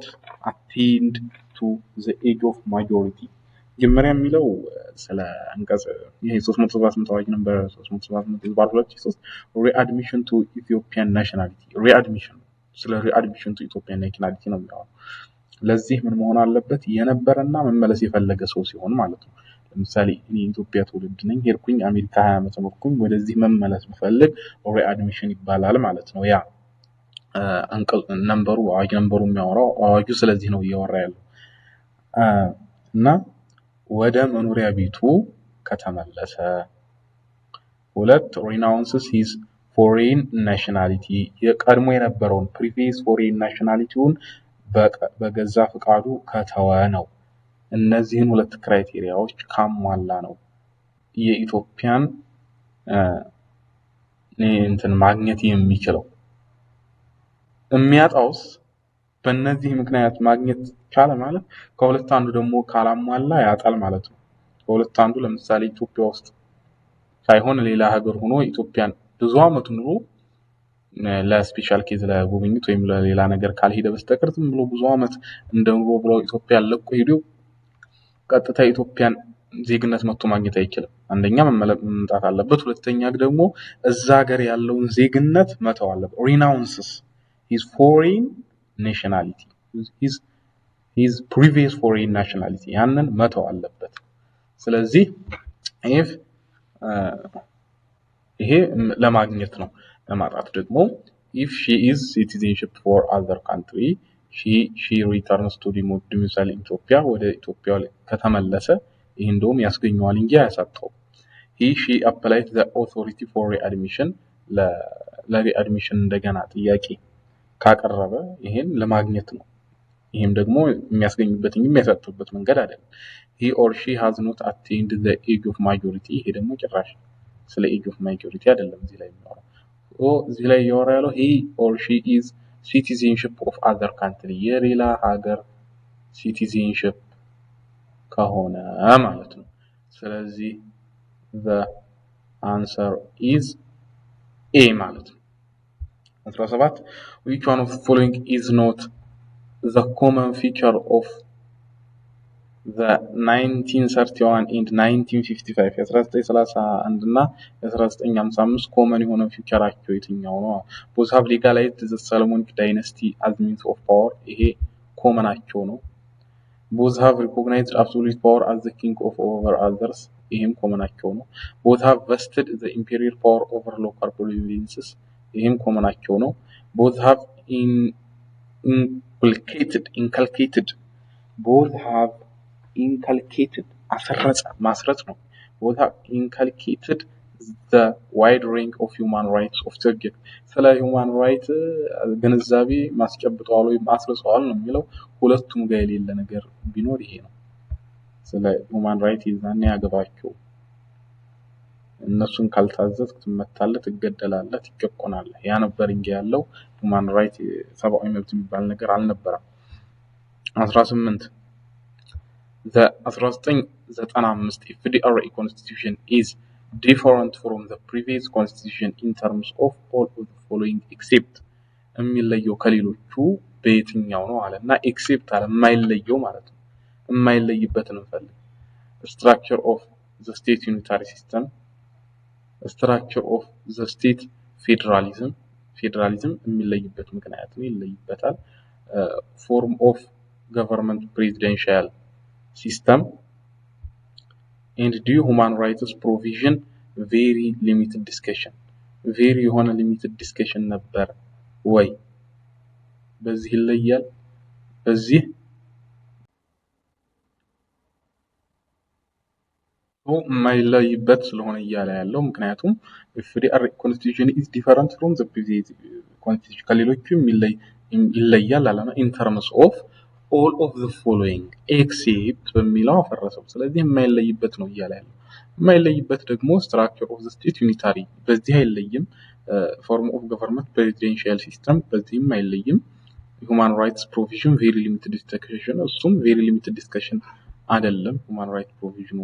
attained to the age of majority ጀመሪያ የሚለው ስለ አንቀጽ ይሄ 378 አዋጅ ነበር 378 ባር 2003 readmission to Ethiopian nationality readmission ስለ readmission to Ethiopian nationality ነው የሚያወራው ለዚህ ምን መሆን አለበት የነበረና መመለስ የፈለገ ሰው ሲሆን ማለት ነው ለምሳሌ እኔ ኢትዮጵያ ትውልድ ነኝ ሄርኩኝ አሜሪካ 20 ዓመት ኖርኩኝ ወደዚህ መመለስ ብፈልግ readmission ይባላል ማለት ነው ያ አንቀጽ ነምበሩ አዋጅ ነምበሩ የሚያወራው አዋጁ ስለዚህ ነው እያወራ ያለው እና ወደ መኖሪያ ቤቱ ከተመለሰ ሁለት renounces his foreign nationality የቀድሞ የነበረውን previous foreign nationalityውን በገዛ ፍቃዱ ከተወ ነው እነዚህን ሁለት ክራይቴሪያዎች ካሟላ ነው የኢትዮጵያን እንትን ማግኘት የሚችለው የሚያጣውስ በእነዚህ ምክንያት ማግኘት ቻለ ማለት ከሁለት አንዱ ደግሞ ካላሟላ ያጣል ማለት ነው ከሁለት አንዱ ለምሳሌ ኢትዮጵያ ውስጥ ሳይሆን ሌላ ሀገር ሆኖ ኢትዮጵያን ብዙ አመት ኑሮ ለስፔሻል ኬዝ ለጉብኝት ወይም ለሌላ ነገር ካልሄደ በስተቀር ዝም ብሎ ብዙ አመት እንደኑሮ ብሎ ኢትዮጵያ ለቆ ሄዶ ቀጥታ ኢትዮጵያን ዜግነት መጥቶ ማግኘት አይችልም አንደኛ መምጣት አለበት ሁለተኛ ደግሞ እዛ ሀገር ያለውን ዜግነት መተው አለበት renounces his foreign nationality his previous foreign nationality ያንን መተው አለበት ስለዚህ ይሄ ለማግኘት ነው ለማጣት ደግሞ if she is citizenship for other country she returns to domicile in Ethiopia ወደ ኢትዮጵያ ከተመለሰ ይሄ እንደውም ያስገኘዋል እንጂ አያሳጣው she applied the authority for readmission ለreadmission እንደገና ጥያቄ ካቀረበ ይሄን ለማግኘት ነው ይሄም ደግሞ የሚያስገኝበት እንጂ የሚያሳጣበት መንገድ አይደለም he or she has not attained the age of majority ይሄ ደግሞ ጭራሽ ስለ age of majority አይደለም እዚህ ላይ ነው እዚህ ላይ ያወራለው he or she is citizenship of other country የሌላ ሀገር citizenship ከሆነ ማለት ነው ስለዚህ the answer is A ማለት ነው 17 which one of the following is not the common feature of the 1931 and 1955 1931 እና 1955 common የሆነ ፊቸራቸው የትኛው ነው both have legalized the Solomonic dynasty as means of power ይሄ ኮመናቸው ነው both have recognized absolute power as the king of over others ይሄም ኮመናቸው ነው both have vested the imperial power over local provinces ይሄም ኮመናቸው ነው both have inculcated both have inculcated ማስረጽ ነው both have inculcated the wide range of human rights of subject ስለ human right ግንዛቤ ማስጨብጠዋል ወይ ማስረጽዋል ነው የሚለው ሁለቱም ጋር የሌለ ነገር ቢኖር ይሄ ነው ስለ human right ይዛኔ ያገባቸው እነሱን ካልታዘዝክ ትመታለህ ትገደላለህ ትጨቆናለህ ያ ነበር እንጂ ያለው human right ሰብአዊ መብት የሚባል ነገር አልነበረም 18 the 1995 FDRA constitution is different from the previous constitution in terms of all of the following except የሚለየው ከሌሎቹ በየትኛው ነው አለና except አለ የማይለየው ማለት ነው የማይለይበትን እንፈልግ structure of the state unitary system structure of the state federalism የሚለይበት ምክንያት ነው ይለይበታል form of government presidential system and due human rights provision very limited discussion ነበር ወይ በዚህ ይለያል በዚህ የማይለይበት ስለሆነ እያለ ያለው ምክንያቱም FDR constitution is different from the previous constitution ከሌሎቹ ይለያል አለና in terms of all of the following except በሚለው አፈረሰው። ስለዚህ የማይለይበት ነው እያለ ያለው። የማይለይበት ደግሞ structure of the state unitary በዚህ አይለይም። form of government presidential system በዚህም አይለይም። human rights provision very limited discussion እሱም very limited discussion አይደለም። human rights provision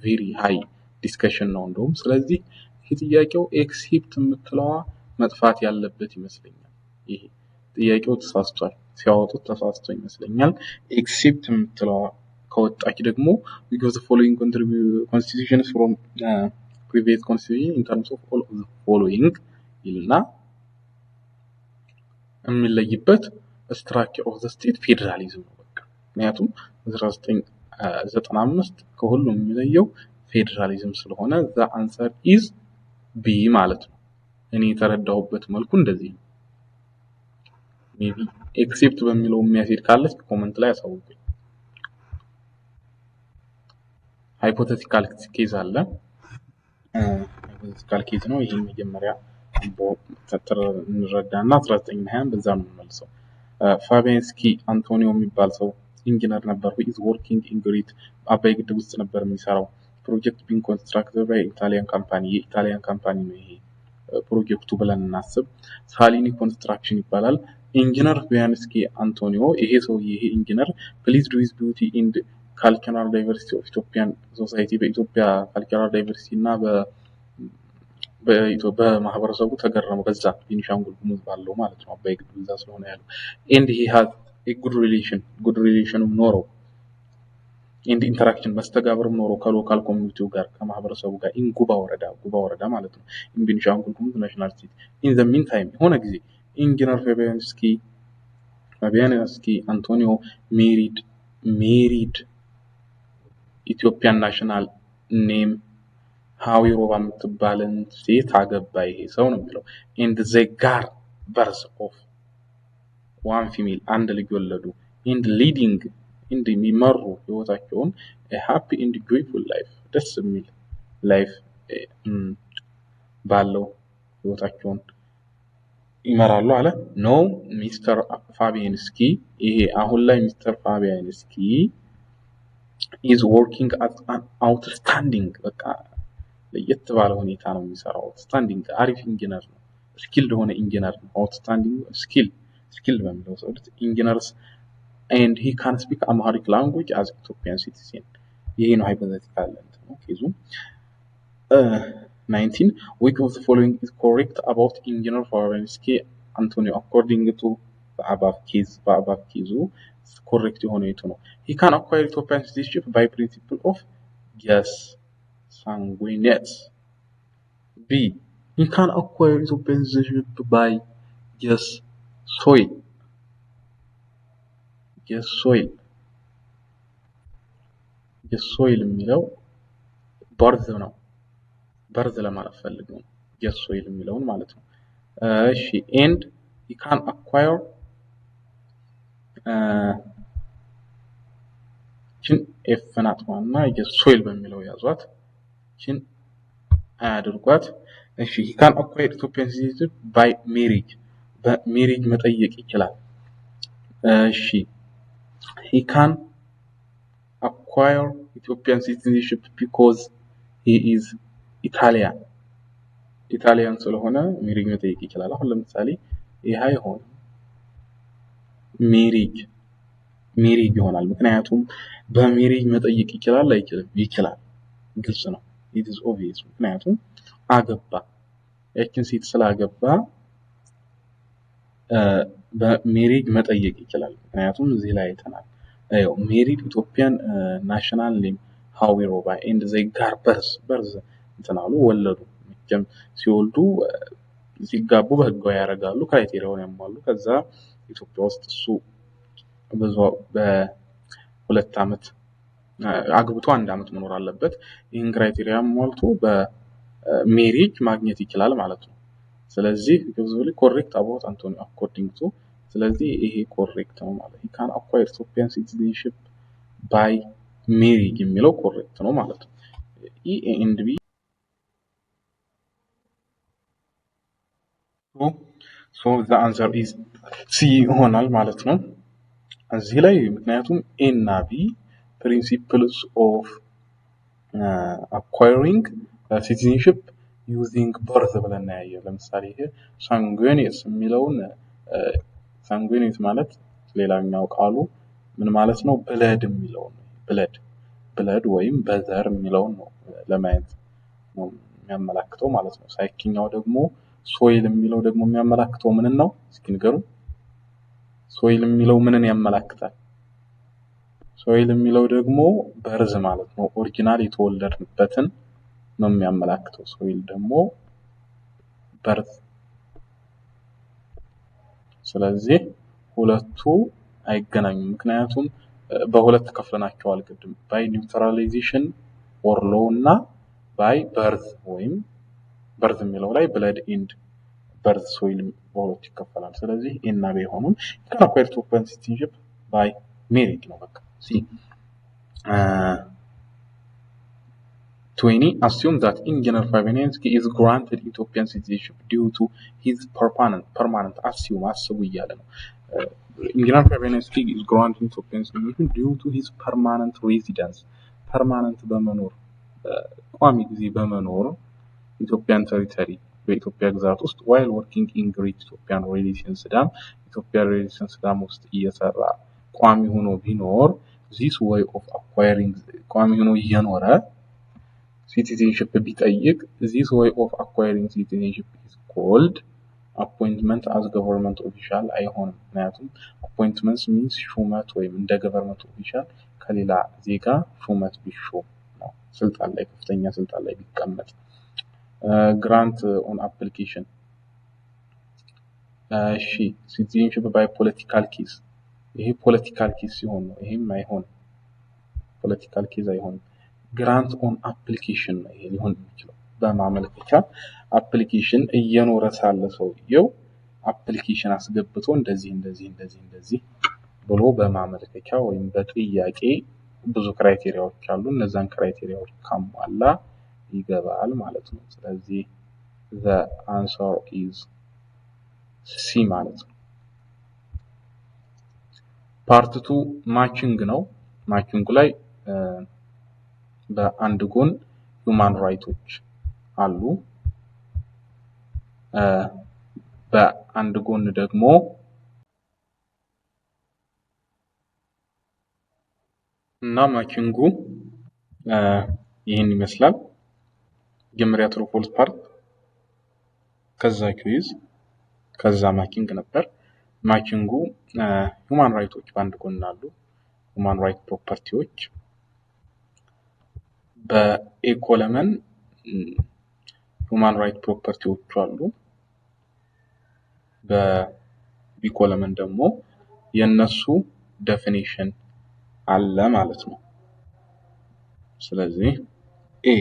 very high discussion ነው እንደውም። ስለዚህ ይሄ ጥያቄው except የምትለዋ መጥፋት ያለበት ይመስለኛል። ይሄ ጥያቄው ተሳስቷል፣ ሲያወጡት ተሳስቶ ይመስለኛል። except የምትለዋ ከወጣች ደግሞ because the following constitutions from previous constitution in terms of all of the following ይልና የሚለይበት structure of the state federalism ነው በቃ። ምክንያቱም 1995 ከሁሉም የሚለየው ፌደራሊዝም ስለሆነ the answer is B ማለት ነው። እኔ የተረዳሁበት መልኩ እንደዚህ ነው። maybe except በሚለው የሚያስሄድ ካለች ኮሜንት ላይ አሳውቁኝ። ሃይፖቴቲካል ኬዝ አለ። ሃይፖቴቲካል ኬዝ ነው ይሄ መጀመሪያ እንረዳና 1920 በዛ ነው የምንመልሰው። ፋቢያንስኪ አንቶኒዮ የሚባል ሰው ኢንጂነር ነበር። who is working in Great አባይ ግድብ ውስጥ ነበር የሚሰራው። ፕሮጀክት being constructed by Italian company የኢጣሊያን ካምፓኒ ነው ይሄ ፕሮጀክቱ ብለን እናስብ። ሳሊኒ ኮንስትራክሽን ይባላል። ኢንጂነር ፋቢያንስኪ አንቶኒዮ ይሄ ሰው ይሄ ኢንጂነር pleased with beauty and cultural diversity of Ethiopian society በኢትዮጵያ cultural diversity እና በማህበረሰቡ ተገረመ። በዛ ቤኒሻንጉል ጉሙዝ ባለው ማለት ነው አባይ ግድብ እዛ ስለሆነ ያለው and he had a good relation ኖረው and interaction መስተጋብርም ኖረው ከሎካል ኮሚኒቲው ጋር ከማህበረሰቡ ጋር ጉባ ወረዳ ማለት ነው in ቤኒሻንጉል ጉሙዝ nationality in the meantime የሆነ ጊዜ ኢንጂነር ፋቢያንስኪ አንቶኒዮ married Ethiopian national name ሃዊ ሮባ የምትባልን ሴት አገባ ይሄ ሰው ነው የሚለው and they got birth of one female አንድ ልጅ ወለዱ and leading የሚመሩ ህይወታቸውን a happy and joyful life ደስ የሚል ላይፍ ባለው ህይወታቸውን ይመራሉ አለ። ኖ ሚስተር ፋቢያንስኪ ይሄ አሁን ላይ ሚስተር ፋቢያንስኪ is working as an outstanding በቃ ለየት ባለ ሁኔታ ነው የሚሰራው። outstanding አሪፍ ኢንጂነር ነው። skilled ሆነ ኢንጂነር ነው። outstanding skilled በሚለው ሰው ኢንጂነርስ and he can speak Amharic language as Ethiopian citizen ይሄ ነው ሃይፖቴቲካል ነው ኬዙ። 19 which of the following is correct about engineer Fabianski Antonio according to the above case correct የሆነ የቱ ነው? he can acquire Ethiopian citizenship by principle of yes sanguineous. B he can acquire Ethiopian citizenship by yes soil የሚለው በርዝ ለማለት ፈልገው ነው yes soil የሚለውን ማለት ነው። እሺ and he can acquire ችን ኤፍናት ዋና yes soil በሚለው ያዟት ችን አያድርጓት። እሺ he can acquire Ethiopian citizenship by marriage በሜሪጅ መጠየቅ ይችላል። እሺ he can acquire Ethiopian citizenship because he is Italian ስለሆነ ሜሪጅ መጠየቅ ይችላል። አሁን ለምሳሌ ይሄ ይሆን ሜሪጅ ይሆናል ምክንያቱም በሜሪጅ መጠየቅ ይችላል አይችልም? ይችላል። ግልጽ ነው። it is obvious ምክንያቱም አገባ ያችን ሴት ስላገባ በሜሪጅ መጠየቅ ይችላል። ምክንያቱም እዚህ ላይ አይተናል አየው married Ethiopian national name ሃዊ ሮባ and they got birth እንትናሉ ወለዱ። ምክንያቱም ሲወልዱ ሲጋቡ በህጋዊ ያረጋሉ ክራይቴሪያውን ያሟሉ። ከዛ ኢትዮጵያ ውስጥ እሱ በሁለት አመት አግብቶ አንድ አመት መኖር አለበት። ይሄን ክራይቴሪያ ሟልቶ በሜሪጅ ማግኘት ይችላል ማለት ነው። ስለዚህ ግብዙሊ ኮሬክት about Antonio according to ስለዚህ ይሄ ኮሬክት ነው ማለት he can acquire Ethiopian citizenship by marriage የሚለው ኮሬክት ነው ማለት ነው። E and B so the answer is C ይሆናል ማለት ነው እዚህ ላይ ምክንያቱም A እና B principles of acquiring citizenship using birth ብለን ያያየው ለምሳሌ ይሄ sanguineous የሚለውን sanguineous ማለት ሌላኛው ቃሉ ምን ማለት ነው blood የሚለው ነው blood ወይም በዘር የሚለው ነው ለማየት ነው የሚያመላክተው ማለት ነው ሳይኪኛው ደግሞ soil የሚለው ደግሞ የሚያመላክተው ምን ነው እስኪ ንገሩ soil የሚለው ምንን ያመላክታል soil የሚለው ደግሞ በርዝ ማለት ነው ኦሪጂናል የተወለድንበትን ነው የሚያመላክተው soil ደግሞ በርዝ ስለዚህ ሁለቱ አይገናኙም ምክንያቱም በሁለት ከፍለናቸዋል ቅድም by neutralization or law እና by birth ወይም birth የሚለው ላይ blood and birth soil በሁለት ይከፈላል ስለዚህ A እና B ሆኖም can acquire Ethiopian citizenship by merit ነው በቃ see 20 assume that Engineer Fabianski is granted Ethiopian citizenship due to his permanent assume አስቡ እያለ ነው Engineer Fabianski is granted Ethiopian citizenship due to his permanent residence permanent በመኖር ቋሚ ጊዜ በመኖር Ethiopian territory በኢትዮጵያ ግዛት ውስጥ while working in Great Ethiopian Relation Sudan Ethiopian Relation Sudan ውስጥ እየሰራ ቋሚ ሆኖ ቢኖር this way of acquiring ቋሚ ሆኖ እየኖረ citizenship ቢጠይቅ this way of acquiring citizenship is called appointment as government official አይሆንም ምክንያቱም appointments means ሹመት ወይም እንደ government official ከሌላ ዜጋ ሹመት ቢሾም ነው ስልጣን ላይ ከፍተኛ ስልጣን ላይ ቢቀመጥ grant on application እሺ citizenship by political case ይሄ political case ሲሆን ነው ይሄም አይሆን political case አይሆንም grant on application ነው ይሄ ሊሆን የሚችለው በማመልከቻ application እየኖረ ሳለ ሰውየው application አስገብቶ እንደዚህ ብሎ በማመልከቻ ወይም በጥያቄ ብዙ ክራይቴሪያዎች አሉ እነዛን ክራይቴሪያዎች ካሟላ ይገባል ማለት ነው ስለዚህ the answer is C ማለት ነው part 2 matching ነው matching ላይ በአንድ ጎን human rights አሉ በአንድ ጎን ደግሞ እና ማቺንጉ ይሄን ይመስላል ጀመሪያ true false part ከዛ quiz ከዛ ማቺንግ ነበር ማቺንጉ human rights በአንድ ጎን አሉ human right properties በA column human right properties አሉ በB column ደግሞ የነሱ definition አለ ማለት ነው ስለዚህ A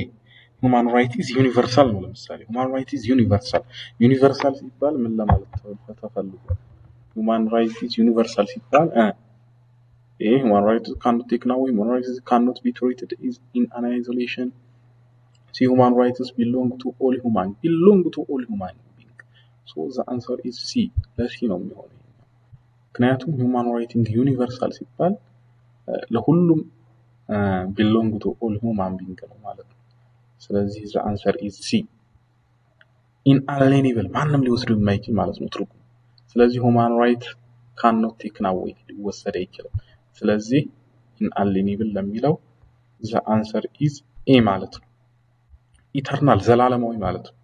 human right is universal ነው ለምሳሌ human right is universal ሲባል ምን ለማለት ተፈልጓል human right is universal ሲባል human rights cannot be taken away human rights cannot be treated in an isolation see human rights belong to all human being so the answer is C ለዚህ ነው የሚሆነው ምክንያቱም human rights universal ሲባል ለሁሉም belong to all human being ነው ማለት ነው ስለዚህ the answer is C inalienable ማንንም ሊወስዱ የማይችል ማለት ነው ትርጉም ስለዚህ human right cannot taken away ሊወሰድ አይችልም ስለዚህ inalienable ለሚለው the answer is A ማለት ነው eternal ዘላለማዊ ማለት ነው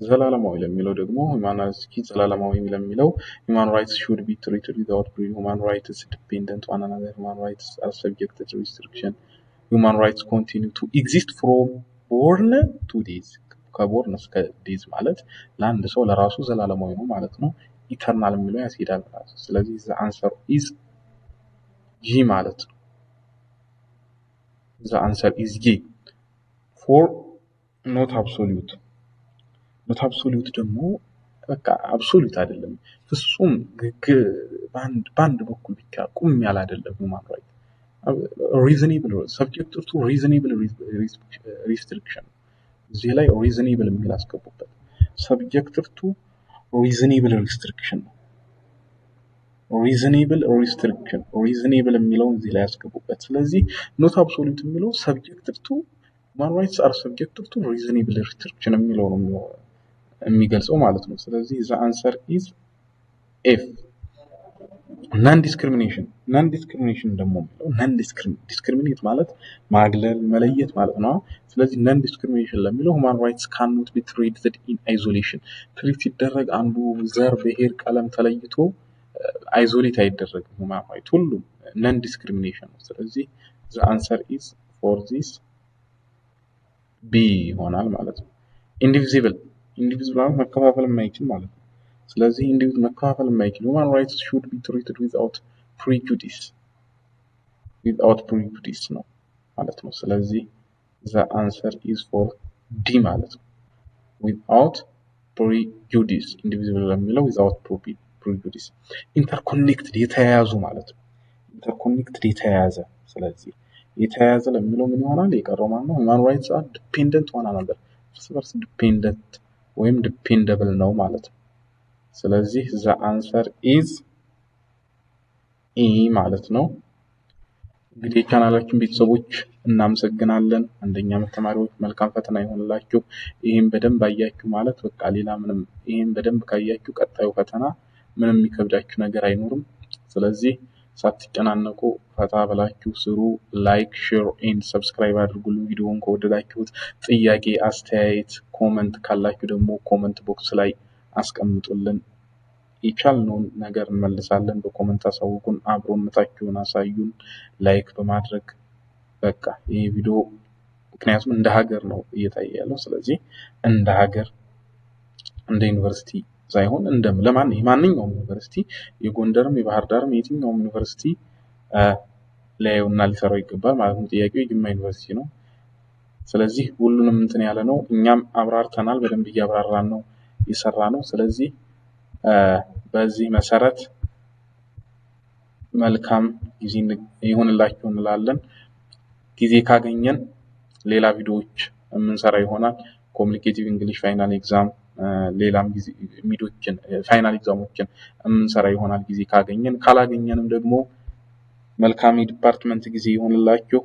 ዘላለማዊ ለሚለው ደግሞ ዘላለማዊ ለሚለው human rights should be treated without prejudice human rights dependent on another human rights are subject to restriction human rights continue to exist from born to death ከborn እስከ death ማለት ለአንድ ሰው ለራሱ ዘላለማዊ ነው ማለት ነው eternal የሚለው ያስሄዳል ማለት ነው ስለዚህ the answer is G ማለት ነው the answer is G for not absolute ደግሞ በቃ አብሶሉት አይደለም ፍጹም ባንድ በኩል ብቻ ቁም ያለ አይደለም human right reasonable subject to reasonable restriction እዚህ ላይ reasonable የሚል አስገቡበት subject to reasonable restriction reasonable restriction reasonable የሚለውን እዚህ ላይ አስገቡበት ስለዚህ not absolute የሚለው subject to human rights are subject to reasonable restriction የሚለው ነው የሚገልጸው ማለት ነው ስለዚህ the answer is F non-discrimination ደግሞ non discriminate ማለት ማግለል መለየት ማለት ነው ስለዚህ non-discrimination ለሚለው human rights cannot be treated in isolation ትሪት ሲደረግ አንዱ ዘር ብሔር ቀለም ተለይቶ isolate አይደረግም human rights ሁሉም non-discrimination ስለዚህ the answer is for this B ይሆናል ማለት ነው indivisible መከፋፈል የማይችል ማለት ነው ስለዚህ individual መከፋፈል የማይችል human rights should be treated without prejudice ነው ማለት ነው ስለዚህ the answer is for D ማለት ነው without prejudice indivisible ለሚለው without prejudice interconnected የተያያዙ ማለት ነው interconnected የተያያዘ ስለዚህ የተያያዘ ለሚለው ምን ይሆናል የቀረው ማለት ነው human rights are dependent on another first dependent ወይም dependable ነው ማለት ነው ስለዚህ the answer is E ማለት ነው እንግዲህ ቻናላችን ቤተሰቦች እናመሰግናለን አንደኛ ዓመት ተማሪዎች መልካም ፈተና ይሁንላችሁ ይሄን በደንብ አያችሁ ማለት በቃ ሌላ ምንም ይሄን በደንብ ካያችሁ ቀጣዩ ፈተና ምንም የሚከብዳችሁ ነገር አይኖርም ስለዚህ ሳትጨናነቁ ፈታ ብላችሁ ስሩ ላይክ ሼር ኤንድ ሰብስክራይብ አድርጉልን ቪዲዮውን ከወደዳችሁት ጥያቄ አስተያየት ኮሜንት ካላችሁ ደግሞ ኮሜንት ቦክስ ላይ አስቀምጡልን ይቻልነውን ነገር እንመልሳለን በኮሜንት አሳውቁን አብሮነታችሁን አሳዩን ላይክ በማድረግ በቃ ይሄ ቪዲዮ ምክንያቱም እንደ ሀገር ነው እየታየ ያለው ስለዚህ እንደ ሀገር እንደ ዩኒቨርሲቲ ሳይሆን እንደ ለማንኛውም ዩኒቨርሲቲ የጎንደርም የባህር ዳርም የትኛውም ዩኒቨርሲቲ ላይውና ሊሰራው ይገባል ማለት ነው ጥያቄው የጅማ ዩኒቨርሲቲ ነው ስለዚህ ሁሉንም እንትን ያለ ነው እኛም አብራርተናል በደንብ እያብራራን ነው ይሰራነው ስለዚህ በዚህ መሰረት መልካም ጊዜ ይሁንላችሁ እንላለን ጊዜ ካገኘን ሌላ ቪዲዮዎች የምንሰራ ይሆናል ኮሙኒኬቲቭ እንግሊሽ ፋይናል ኤግዛም ሌላም ጊዜ ሚዶችን ፋይናል ኤግዛሞችን የምንሰራ ይሆናል ጊዜ ካገኘን ካላገኘንም ደግሞ መልካም ዲፓርትመንት ጊዜ ይሁንላችሁ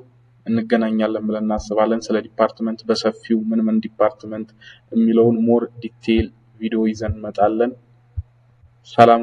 እንገናኛለን ብለን እናስባለን ስለ ዲፓርትመንት በሰፊው ምን ዲፓርትመንት የሚለውን ሞር ዲቴል ቪዲዮ ይዘን እንመጣለን ሰላም